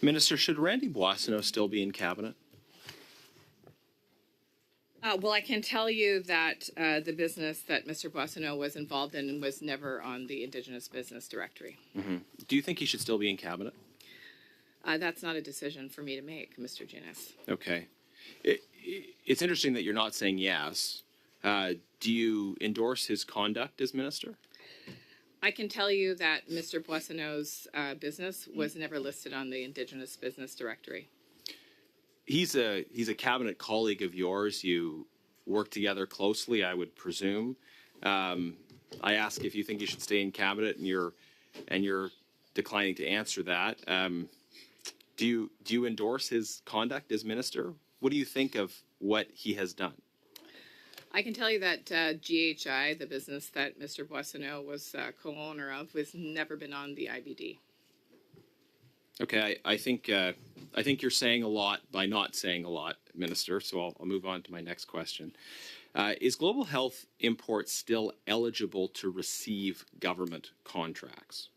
Minister, should Randy Boissonnault still be in cabinet? Well, I can tell you that the business that Mr. Boissonnault was involved in was never on the Indigenous Business Directory. Mm-hmm. Do you think he should still be in cabinet? That's not a decision for me to make, Mr. Ginnis. Okay. It's interesting that you're not saying yes. Do you endorse his conduct as minister? I can tell you that Mr. Boissonnault's business was never listed on the Indigenous Business Directory. He's a cabinet colleague of yours. You work together closely, I would presume. I ask if you think you should stay in cabinet, and you're declining to answer that. Do you endorse his conduct as minister? What do you think of what he has done? I can tell you that GHI, the business that Mr. Boissonnault was co-owner of, was never been on the IBD. Okay, I think you're saying a lot by not saying a lot, Minister, so I'll move on to my next question. Is Global Health Imports still eligible to receive government contracts?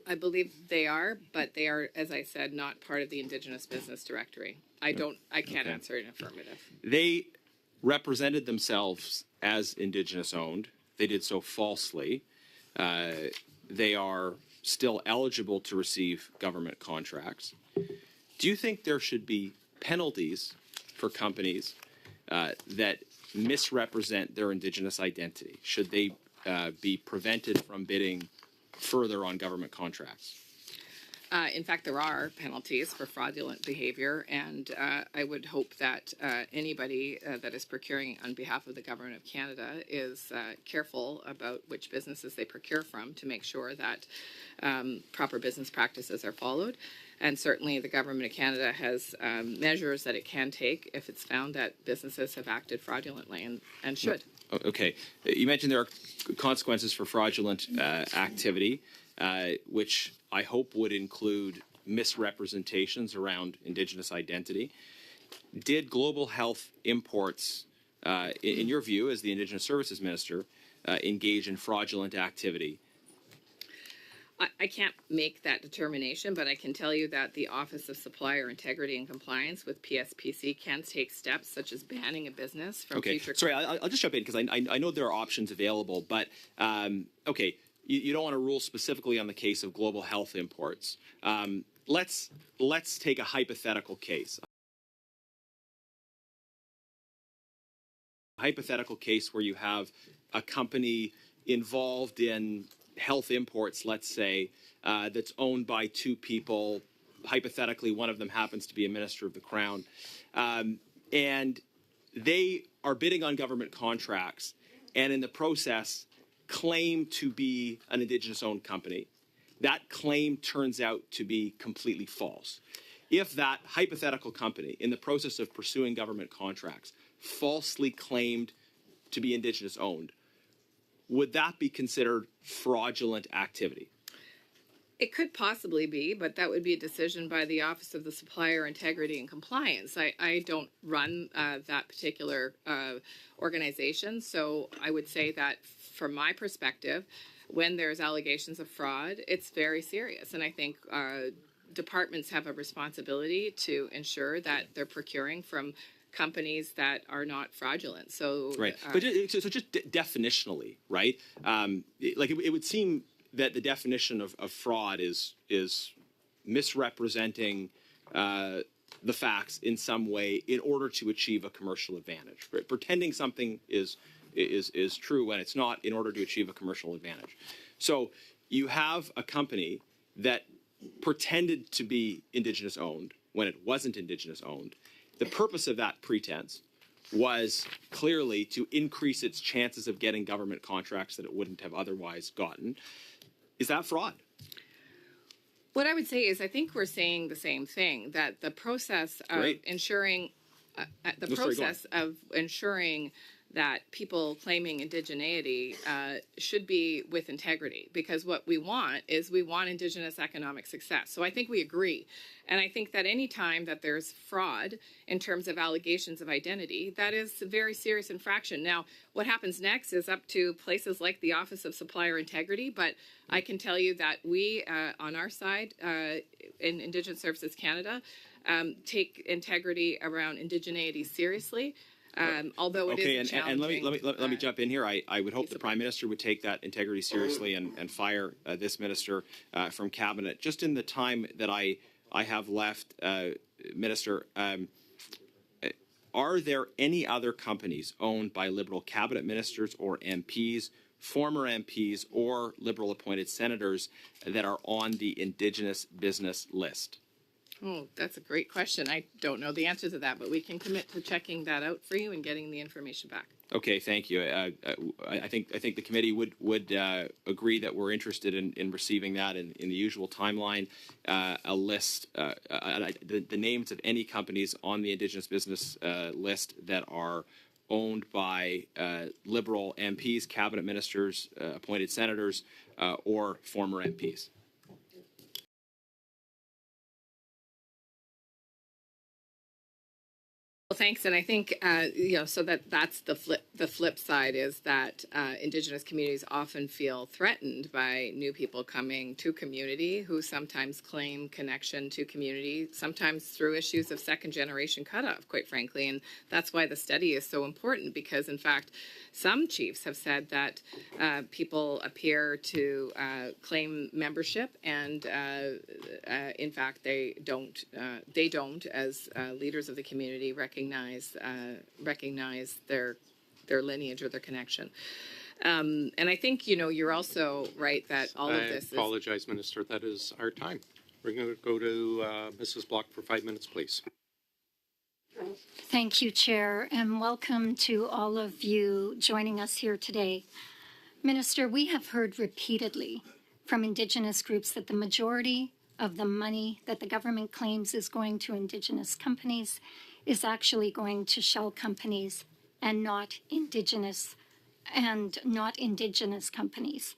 I believe they are, but they are, as I said, not part of the Indigenous Business Directory. I can't answer in affirmative. They represented themselves as Indigenous owned. They did so falsely. They are still eligible to receive government contracts. Do you think there should be penalties for companies that misrepresent their Indigenous identity? Should they be prevented from bidding further on government contracts? In fact, there are penalties for fraudulent behavior, and I would hope that anybody that is procuring on behalf of the Government of Canada is careful about which businesses they procure from to make sure that proper business practices are followed. And certainly the Government of Canada has measures that it can take if it's found that businesses have acted fraudulently and should. Okay. You mentioned there are consequences for fraudulent activity, which I hope would include misrepresentations around Indigenous identity. Did Global Health Imports, in your view as the Indigenous Services Minister, engage in fraudulent activity? I can't make that determination, but I can tell you that the Office of Supplier Integrity and Compliance with PSPC can take steps such as banning a business from future... Sorry, I'll just jump in because I know there are options available, but okay, you don't want to rule specifically on the case of Global Health Imports. Let's take a hypothetical case. A hypothetical case where you have a company involved in health imports, let's say, that's owned by two people. Hypothetically, one of them happens to be a minister of the Crown. And they are bidding on government contracts and in the process claim to be an Indigenous-owned company. That claim turns out to be completely false. If that hypothetical company, in the process of pursuing government contracts, falsely claimed to be Indigenous-owned, would that be considered fraudulent activity? It could possibly be, but that would be a decision by the Office of the Supplier Integrity and Compliance. I don't run that particular organization, so I would say that from my perspective, when there's allegations of fraud, it's very serious. And I think departments have a responsibility to ensure that they're procuring from companies that are not fraudulent. So right, but just definitionally, right? Like it would seem that the definition of fraud is misrepresenting the facts in some way in order to achieve a commercial advantage. Right? Pretending something is true when it's not in order to achieve a commercial advantage. So you have a company that pretended to be Indigenous owned when it wasn't Indigenous owned. The purpose of that pretense was clearly to increase its chances of getting government contracts that it wouldn't have otherwise gotten. Is that fraud? What I would say is I think we're saying the same thing, that the process of ensuring that people claiming indigeneity should be with integrity, because what we want is we want Indigenous economic success. So I think we agree. And I think that any time that there's fraud in terms of allegations of identity, that is a very serious infraction. Now, what happens next is up to places like the Office of Supplier Integrity, but I can tell you that we, on our side, in Indigenous Services Canada, take integrity around indigeneity seriously. Although it is challenging. And let me jump in here. I would hope the Prime Minister would take that integrity seriously and fire this minister from cabinet. Just in the time that I have left, Minister, are there any other companies owned by Liberal cabinet ministers or MPs, former MPs, or Liberal appointed senators that are on the Indigenous business list? Oh, that's a great question. I don't know the answer to that, but we can commit to checking that out for you and getting the information back. Okay, thank you. I think the committee would agree that we're interested in receiving that in the usual timeline, a list, the names of any companies on the Indigenous business list that are owned by Liberal MPs, cabinet ministers, appointed senators, or former MPs. Well, thanks, and I think so that's the flip side is that Indigenous communities often feel threatened by new people coming to community who sometimes claim connection to community, sometimes through issues of second generation cutoff, quite frankly, and that's why the study is so important, because in fact some chiefs have said that people appear to claim membership, and in fact they don't as leaders of the community recognize their lineage or their connection. And I think, you're also right that all of this I apologize, Minister. That is our time. We're going to go to Mrs. Block for 5 minutes, please. Thank you, Chair, and welcome to all of you joining us here today. Minister, we have heard repeatedly from Indigenous groups that the majority of the money that the government claims is going to Indigenous companies is actually going to shell companies and not Indigenous companies.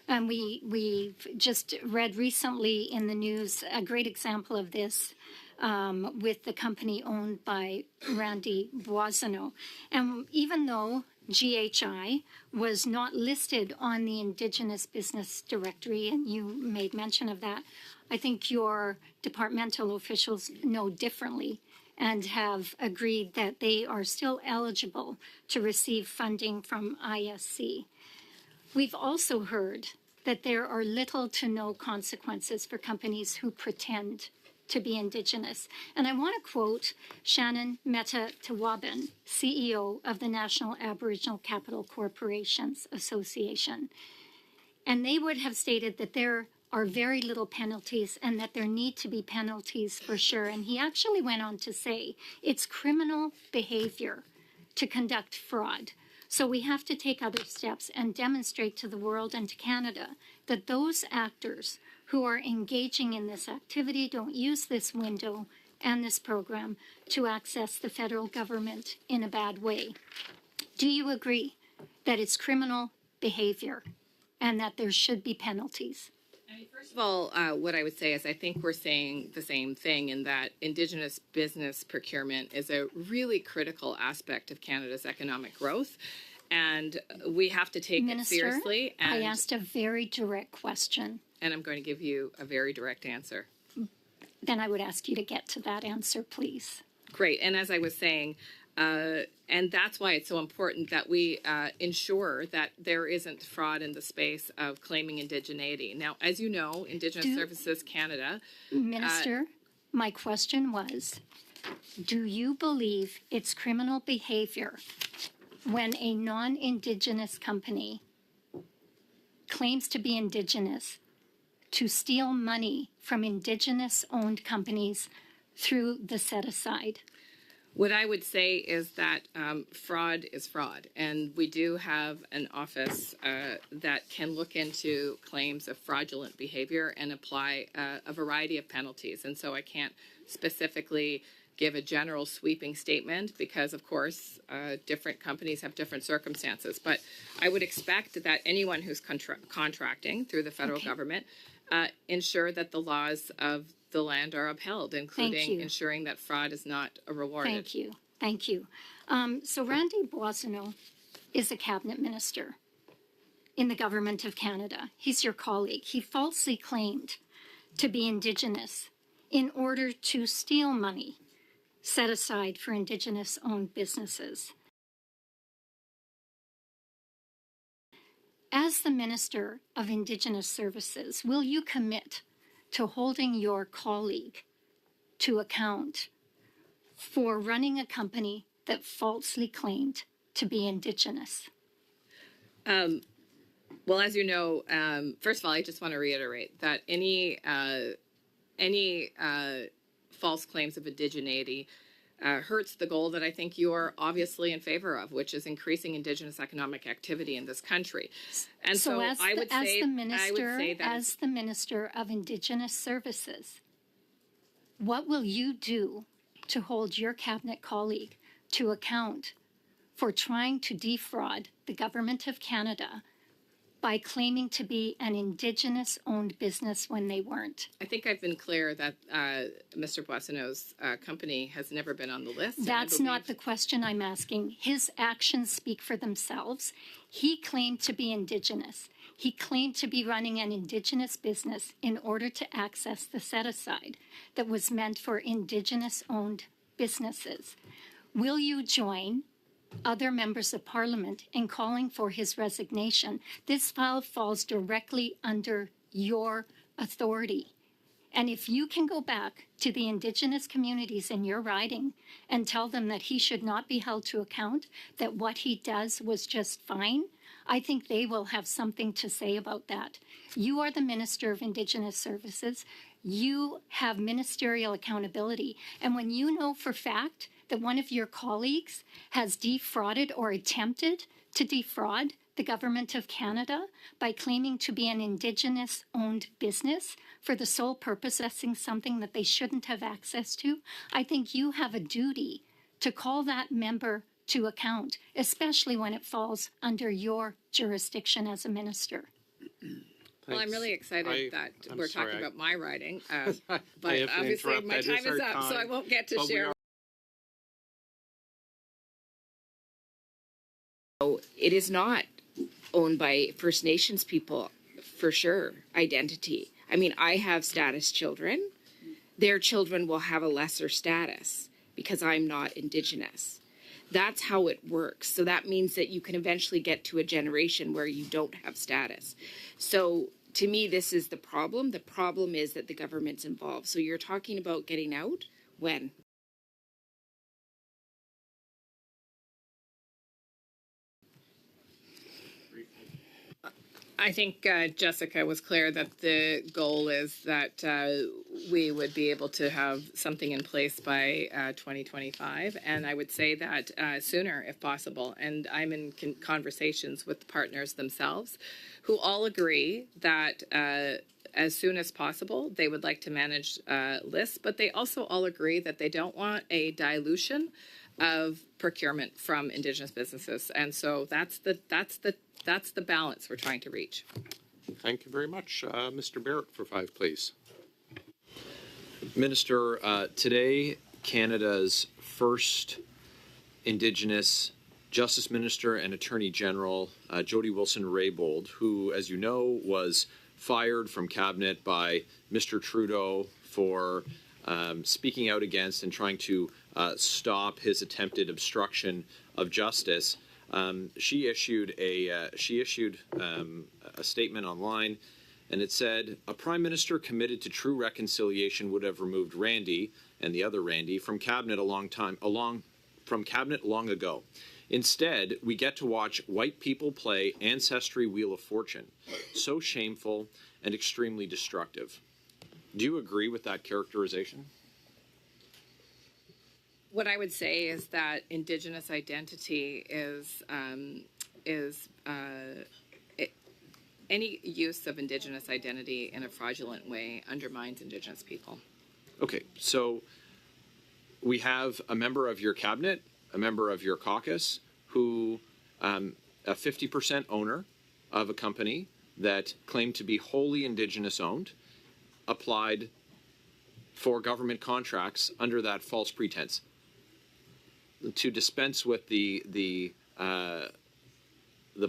And we've just read recently in the news a great example of this with the company owned by Randy Boissonnault. And even though GHI was not listed on the Indigenous Business Directory, and you made mention of that, I think your departmental officials know differently and have agreed that they are still eligible to receive funding from ISC. We've also heard that there are little to no consequences for companies who pretend to be Indigenous. And I want to quote Shannon Mehta-Tawabin, CEO of the National Aboriginal Capital Corporations Association. And they would have stated that there are very little penalties and that there need to be penalties for sure. And he actually went on to say it's criminal behavior to conduct fraud. So we have to take other steps and demonstrate to the world and to Canada that those actors who are engaging in this activity don't use this window and this program to access the federal government in a bad way. Do you agree that it's criminal behavior and that there should be penalties? First of all, what I would say is I think we're saying the same thing in that Indigenous business procurement is a really critical aspect of Canada's economic growth, and we have to take Minister, it seriously. And I asked a very direct question. And I'm going to give you a very direct answer. Then I would ask you to get to that answer, please. Great. And as I was saying, and that's why it's so important that we ensure that there isn't fraud in the space of claiming indigeneity. Now, as you know, Indigenous Services Canada... Minister, my question was, do you believe it's criminal behavior when a non-Indigenous company claims to be Indigenous to steal money from Indigenous-owned companies through the set-aside? What I would say is that fraud is fraud, and we do have an office that can look into claims of fraudulent behavior and apply a variety of penalties. And so I can't specifically give a general sweeping statement because, of course, different companies have different circumstances. But I would expect that anyone who's contracting through the federal government ensure that the laws of the land are upheld, including ensuring that fraud is not rewarded. Thank you. Thank you. So Randy Boissonnault is a cabinet minister in the government of Canada. He's your colleague. He falsely claimed to be Indigenous in order to steal money set aside for Indigenous-owned businesses. As the Minister of Indigenous Services, will you commit to holding your colleague to account for running a company that falsely claimed to be Indigenous? Well, as you know, first of all, I just want to reiterate that any false claims of indigeneity hurts the goal that I think you are obviously in favor of, which is increasing Indigenous economic activity in this country. And so as I would say that as the Minister of Indigenous Services, what will you do to hold your cabinet colleague to account for trying to defraud the government of Canada by claiming to be an Indigenous-owned business when they weren't? I think I've been clear that Mr. Boissonnault's company has never been on the list. That's not the question I'm asking. His actions speak for themselves. He claimed to be Indigenous. He claimed to be running an Indigenous business in order to access the set-aside that was meant for Indigenous-owned businesses. Will you join other members of Parliament in calling for his resignation? This file falls directly under your authority. And if you can go back to the Indigenous communities in your riding and tell them that he should not be held to account, that what he does was just fine, I think they will have something to say about that. You are the Minister of Indigenous Services. You have ministerial accountability. And when you know for fact that one of your colleagues has defrauded or attempted to defraud the government of Canada by claiming to be an Indigenous-owned business for the sole purpose of accessing something that they shouldn't have access to, I think you have a duty to call that member to account, especially when it falls under your jurisdiction as a minister. Well, I'm really excited that we're talking about my riding, but to obviously my interrupt. That time is is our up, so time. I won't get to But we share. are- It is not owned by First Nations people, for sure, identity. I mean, I have status children. Their children will have a lesser status because I'm not Indigenous. That's how it works. So that means that you can eventually get to a generation where you don't have status. So to me, this is the problem. The problem is that the government's involved. So you're talking about getting out? When? I think Jessica was clear that the goal is that we would be able to have something in place by 2025, and I would say that sooner if possible. And I'm in conversations with the partners themselves, who all agree that as soon as possible they would like to manage lists, but they also all agree that they don't want a dilution of procurement from Indigenous businesses, and so that's the balance we're trying to reach. Thank you very much. Mr. Barrett for 5, please. Minister, today Canada's first Indigenous Justice Minister and Attorney General, Jody Wilson-Raybould, who, as you know, was fired from cabinet by Mr. Trudeau for speaking out against and trying to stop his attempted obstruction of justice. She issued a statement online, and it said, "A prime minister committed to true reconciliation would have removed Randy and the other Randy from cabinet long ago. Instead, we get to watch white people play Ancestry Wheel of Fortune. So shameful and extremely destructive." Do you agree with that characterization? What I would say is that Indigenous identity is any use of Indigenous identity in a fraudulent way undermines Indigenous people. Okay, so we have a member of your cabinet, a member of your caucus, who a 50% owner of a company that claimed to be wholly Indigenous owned, applied for government contracts under that false pretense. To dispense with the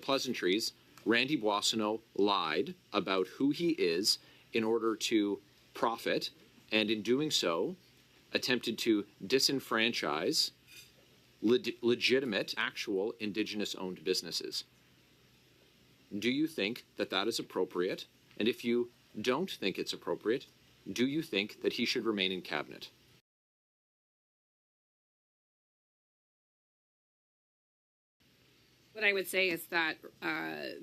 pleasantries, Randy Boissonnault lied about who he is in order to profit, and in doing so, attempted to disenfranchise legitimate, actual Indigenous-owned businesses. Do you think that that is appropriate? And if you don't think it's appropriate, do you think that he should remain in cabinet? What I would say is that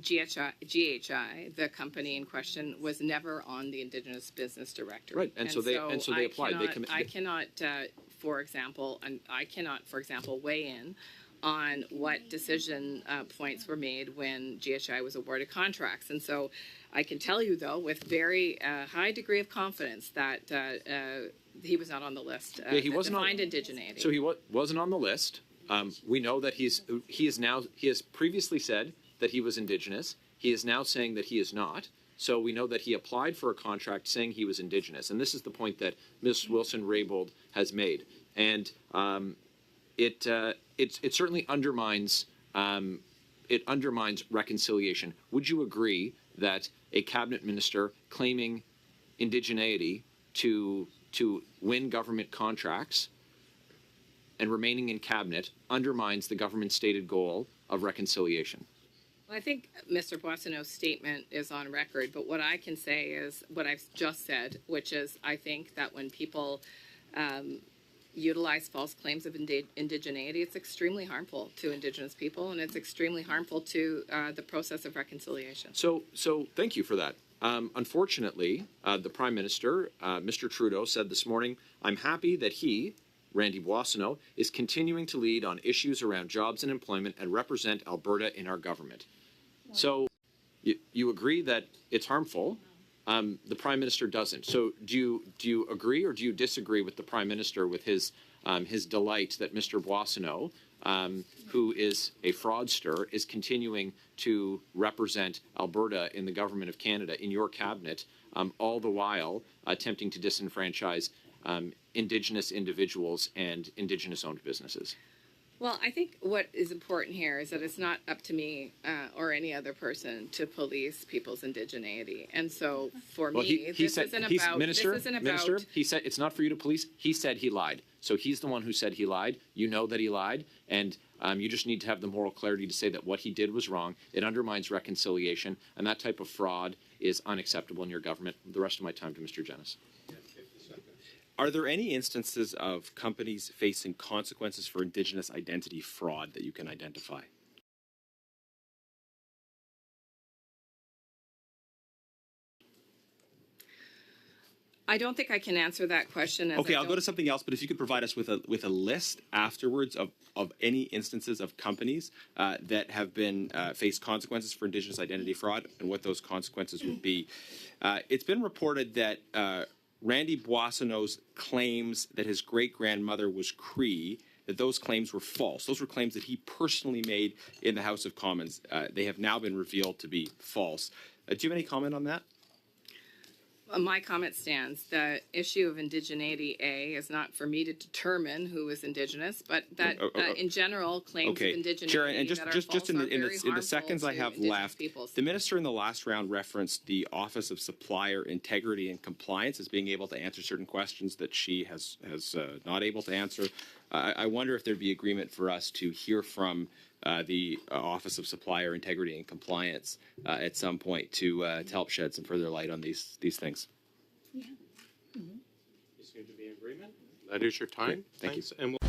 GHI, the company in question, was never on the Indigenous Business Directory. Right, and so they applied. I cannot, for example, weigh in on what decision points were made when GHI was awarded contracts. And so I can tell you, though, with very high degree of confidence that he was not on the list. He wasn't defined indigeneity. So he wasn't on the list. We know that he has previously said that he was Indigenous. He is now saying that he is not. So we know that he applied for a contract saying he was Indigenous. And this is the point that Ms. Wilson-Raybould has made. And it certainly undermines reconciliation. Would you agree that a cabinet minister claiming indigeneity to win government contracts and remaining in cabinet undermines the government's stated goal of reconciliation? Well, I think Mr. Boissonnault's statement is on record, but what I can say is what I've just said, which is I think that when people utilize false claims of indigeneity, it's extremely harmful to Indigenous people, and it's extremely harmful to the process of reconciliation. So thank you for that. Unfortunately, the Prime Minister, Mr. Trudeau, said this morning, "I'm happy that he, Randy Boissonnault, is continuing to lead on issues around jobs and employment and represent Alberta in our government." So you agree that it's harmful. The Prime Minister doesn't. So do you agree or do you disagree with the Prime Minister with his delight that Mr. Boissonnault, who is a fraudster, is continuing to represent Alberta in the government of Canada, in your cabinet, all the while attempting to disenfranchise Indigenous individuals and Indigenous-owned businesses? Well, I think what is important here is that it's not up to me or any other person to police people's indigeneity. And so for me, this isn't about... Minister, he said it's not for you to police. He said he lied. So he's the one who said he lied. You know that he lied. And you just need to have the moral clarity to say that what he did was wrong. It undermines reconciliation. And that type of fraud is unacceptable in your government. The rest of my time to Mr. Genis. Are there any instances of companies facing consequences for Indigenous identity fraud that you can identify? I don't think I can answer that question. Okay, I'll go to something else, but if you could provide us with a list afterwards of any instances of companies that have been faced consequences for Indigenous identity fraud and what those consequences would be. It's been reported that Randy Boissonnault's claims that his great-grandmother was Cree, that those claims were false. Those were claims that he personally made in the House of Commons. They have now been revealed to be false. Do you have any comment on that? My comment stands. The issue of indigeneity, is not for me to determine who is Indigenous, but that in general, claims of indigeneity Chair, and that are just false in are very the seconds I have Indigenous left, peoples. the minister in the last round referenced the Office of Supplier Integrity and Compliance as being able to answer certain questions that she has not able to answer. I wonder if there'd be agreement for us to hear from the Office of Supplier Integrity and Compliance at some point to help shed some further light on these things. You seem to be in agreement. That is your time. Thank you. And we'll